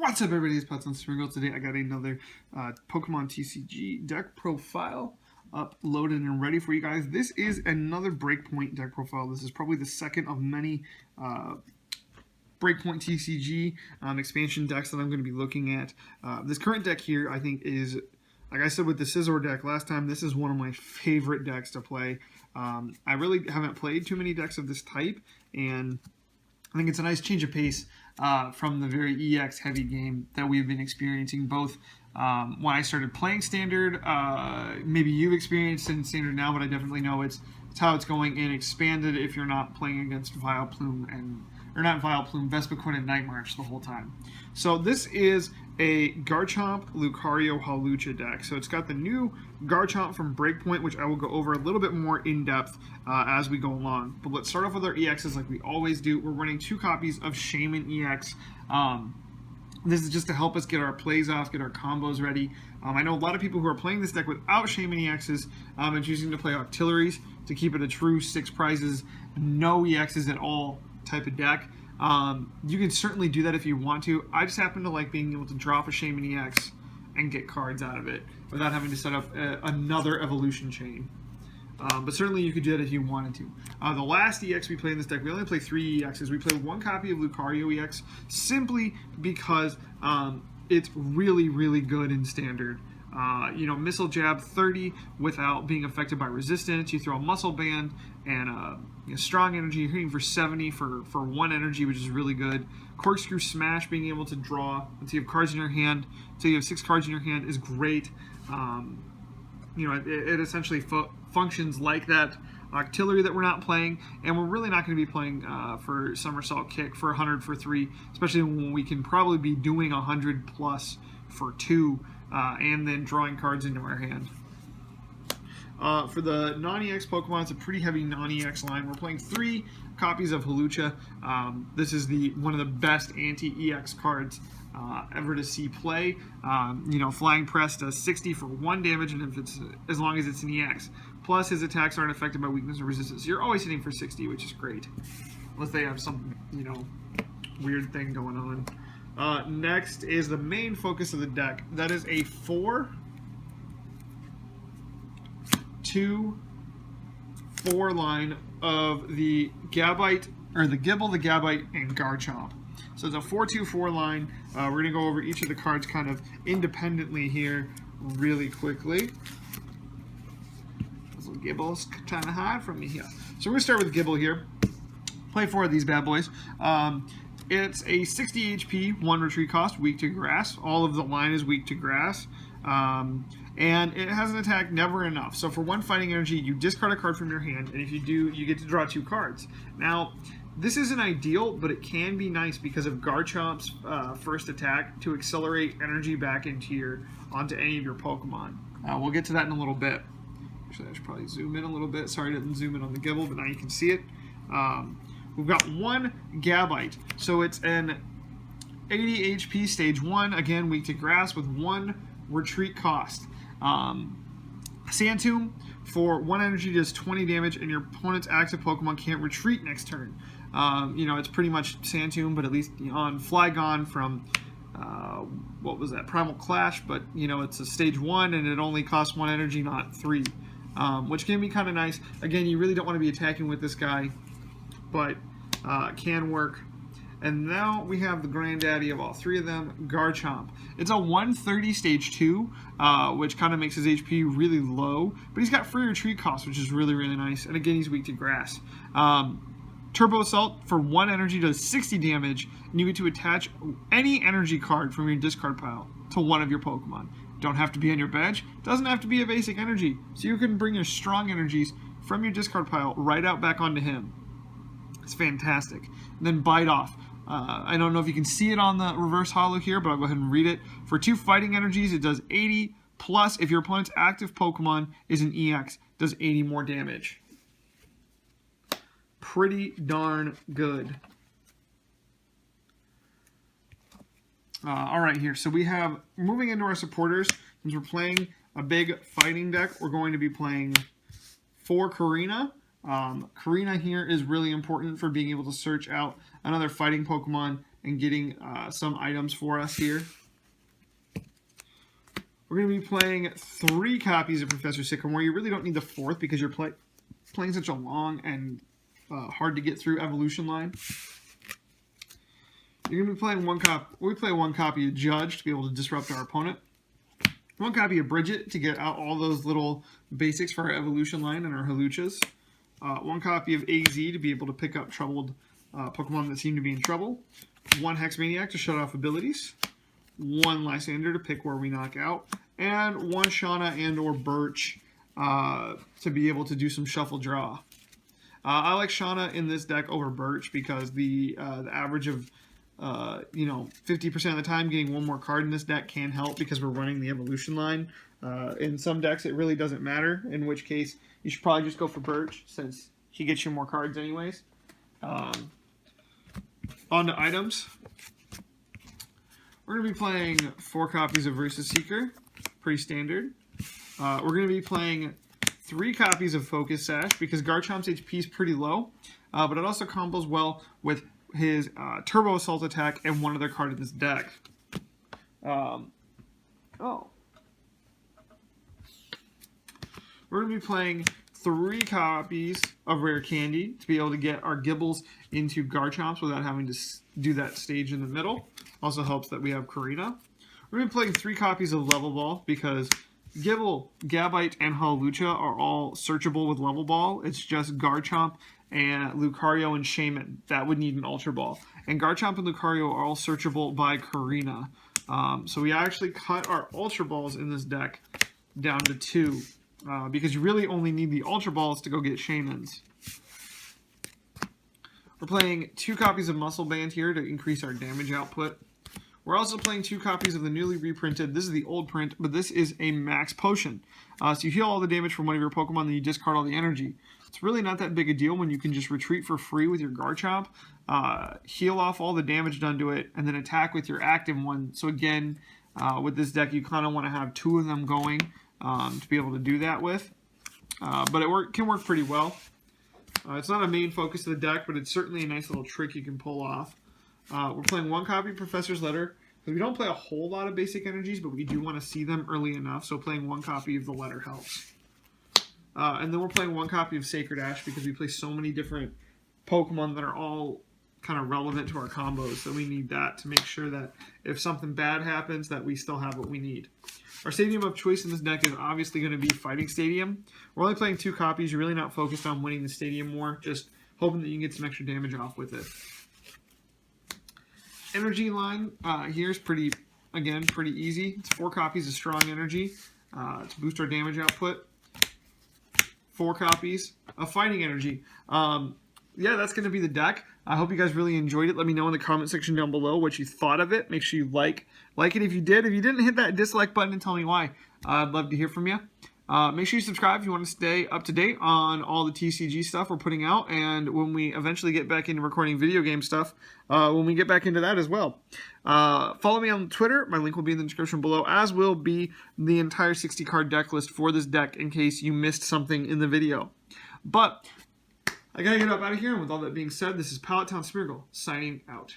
What's up, everybody? It's Pets on Sprinkle. Today I got another Pokemon TCG deck profile uploaded and ready for you guys. This is another Breakpoint deck profile. This is probably the second of many Breakpoint TCG expansion decks that I'm going to be looking at. This current deck here, I think, is, like I said with the Scizor deck last time, this is one of my favorite decks to play. I really haven't played too many decks of this type, and I think it's a nice change of pace from the very EX heavy game that we've been experiencing, both when I started playing Standard. Maybe you've experienced in Standard now, but I definitely know it's how it's going in Expanded if you're not playing against Vileplume Vespiquen and Night March the whole time. So this is a Garchomp, Lucario, Hawlucha deck. So it's got the new Garchomp from Breakpoint, which I will go over a little bit more in depth as we go along. But let's start off with our EXs like we always do. We're running 2 copies of Shaymin EX. This is just to help us get our plays off, get our combos ready. I know a lot of people who are playing this deck without Shaymin EXs and choosing to play Octilleries to keep it a true 6 prizes, no EXs at all type of deck. You can certainly do that if you want to. I just happen to like being able to drop a Shaymin EX and get cards out of it without having to set up another evolution chain. But certainly you could do that if you wanted to. The last EX we played in this deck, we only play 3 EXs. We played 1 copy of Lucario EX simply because it's really, really good in Standard. Missile Jab 30 without being affected by resistance. You throw a Muscle Band and Strong Energy. You're hitting for 70 for 1 energy, which is really good. Corkscrew Smash, being able to draw until you have cards in your hand, until you have 6 cards in your hand, is great. It essentially functions like that Octillery that we're not playing, and we're really not going to be playing for Somersault Kick for 100 for 3, especially when we can probably be doing 100 plus for 2, and then drawing cards into our hand. For the non-EX Pokemon, it's a pretty heavy non-EX line. We're playing 3 copies of Hawlucha. This is one of the best anti-EX cards ever to see play. Flying Press does 60 for 1 damage, and as long as it's an EX. Plus, his attacks aren't affected by weakness or resistance. You're always hitting for 60, which is great, unless they have some weird thing going on. Next is the main focus of the deck. That is a 4-2-4 line of the Gabite, or the Gibble, the Gabite, and Garchomp. So it's a 4-2-4 line. We're going to go over each of the cards kind of independently here really quickly. This little Gibble's trying to hide from me here. So we're going to start with Gibble here. Play 4 of these bad boys. It's a 60 HP, 1 retreat cost, weak to grass. All of the line is weak to grass. And it has an attack never enough. So for 1 fighting energy, you discard a card from your hand, and if you do, you get to draw 2 cards. Now, this isn't ideal, but it can be nice because of Garchomp's first attack to accelerate energy back onto any of your Pokemon. We'll get to that in a little bit. Actually, I should probably zoom in a little bit. Sorry I didn't zoom in on the Gibble, but now you can see it. We've got 1 Gabite. So it's an 80 HP stage 1, again, weak to grass with 1 retreat cost. Sand Tomb, for 1 energy does 20 damage, and your opponent's active Pokemon can't retreat next turn. It's pretty much Sand Tomb, but at least on Flygon from, what was that, Primal Clash, but, it's a stage 1, and it only costs 1 energy, not 3, which can be kind of nice. Again, you really don't want to be attacking with this guy, but can work. And now we have the granddaddy of all 3 of them, Garchomp. It's a 130 stage 2, which kind of makes his HP really low, but he's got free retreat cost, which is really, really nice. And again, he's weak to grass. Turbo Assault for 1 energy does 60 damage, and you get to attach any energy card from your discard pile to one of your Pokemon. Don't have to be on your bench, doesn't have to be a basic energy, so you can bring your strong energies from your discard pile right out back onto him. It's fantastic. And then Bite Off. I don't know if you can see it on the reverse holo here, but I'll go ahead and read it. For 2 fighting energies, it does 80, plus if your opponent's active Pokemon is an EX, does 80 more damage. Pretty darn good. Alright here, so we have, moving into our supporters, since we're playing a big fighting deck, we're going to be playing 4 Korrina. Korrina here is really important for being able to search out another fighting Pokemon and getting some items for us here. We're going to be playing 3 copies of Professor Sycamore. You really don't need the 4th because you're playing such a long and hard to get through evolution line. You're going to be playing 1 copy. We play 1 copy of Judge to be able to disrupt our opponent. 1 copy of Brigette to get out all those little basics for our evolution line and our Hawluchas. 1 copy of AZ to be able to pick up troubled Pokemon that seem to be in trouble. 1 Hex Maniac to shut off abilities. 1 Lysandre to pick where we knock out. And 1 Shauna and or Birch to be able to do some shuffle draw. I like Shauna in this deck over Birch because the average of 50% of the time getting 1 more card in this deck can help because we're running the evolution line. In some decks it really doesn't matter, in which case you should probably just go for Birch since he gets you more cards anyways. On to items. We're going to be playing 4 copies of Versus Seeker, pretty standard. We're going to be playing 3 copies of Focus Sash because Garchomp's HP is pretty low, but it also combos well with his Turbo Assault attack and 1 other card in this deck. We're going to be playing 3 copies of Rare Candy to be able to get our Gibbles into Garchomps without having to do that stage in the middle. Also helps that we have Korrina. We're going to be playing 3 copies of Level Ball because Gibble, Gabite, and Hawlucha are all searchable with Level Ball. It's just Garchomp and Lucario and Shaymin that would need an Ultra Ball. And Garchomp and Lucario are all searchable by Korrina. So we actually cut our Ultra Balls in this deck down to 2 because you really only need the Ultra Balls to go get Shaymins. We're playing 2 copies of Muscle Band here to increase our damage output. We're also playing 2 copies of the newly reprinted. This is the old print, but this is a Max Potion. So you heal all the damage from one of your Pokemon, then you discard all the energy. It's really not that big a deal when you can just retreat for free with your Garchomp, heal off all the damage done to it, and then attack with your active one. So again, with this deck, you kind of want to have 2 of them going to be able to do that with. But it can work pretty well. It's not a main focus of the deck, but it's certainly a nice little trick you can pull off. We're playing 1 copy of Professor's Letter. We don't play a whole lot of basic energies, but we do want to see them early enough, so playing 1 copy of the letter helps. And then we're playing 1 copy of Sacred Ash because we play so many different Pokemon that are all kind of relevant to our combos, so we need that to make sure that if something bad happens, that we still have what we need. Our stadium of choice in this deck is obviously going to be Fighting Stadium. We're only playing 2 copies. You're really not focused on winning the stadium war, just hoping that you can get some extra damage off with it. Energy line here is pretty easy. It's 4 copies of Strong Energy to boost our damage output. 4 copies of Fighting Energy. Yeah, that's going to be the deck. I hope you guys really enjoyed it. Let me know in the comment section down below what you thought of it. Make sure you like it if you did. If you didn't, hit that dislike button and tell me why. I'd love to hear from you. Make sure you subscribe if you want to stay up to date on all the TCG stuff we're putting out, and when we eventually get back into recording video game stuff, when we get back into that as well. Follow me on Twitter. My link will be in the description below, as will be the entire 60-card deck list for this deck in case you missed something in the video. But I gotta get up out of here, and with all that being said, this is Pallet Town Smeargle signing out.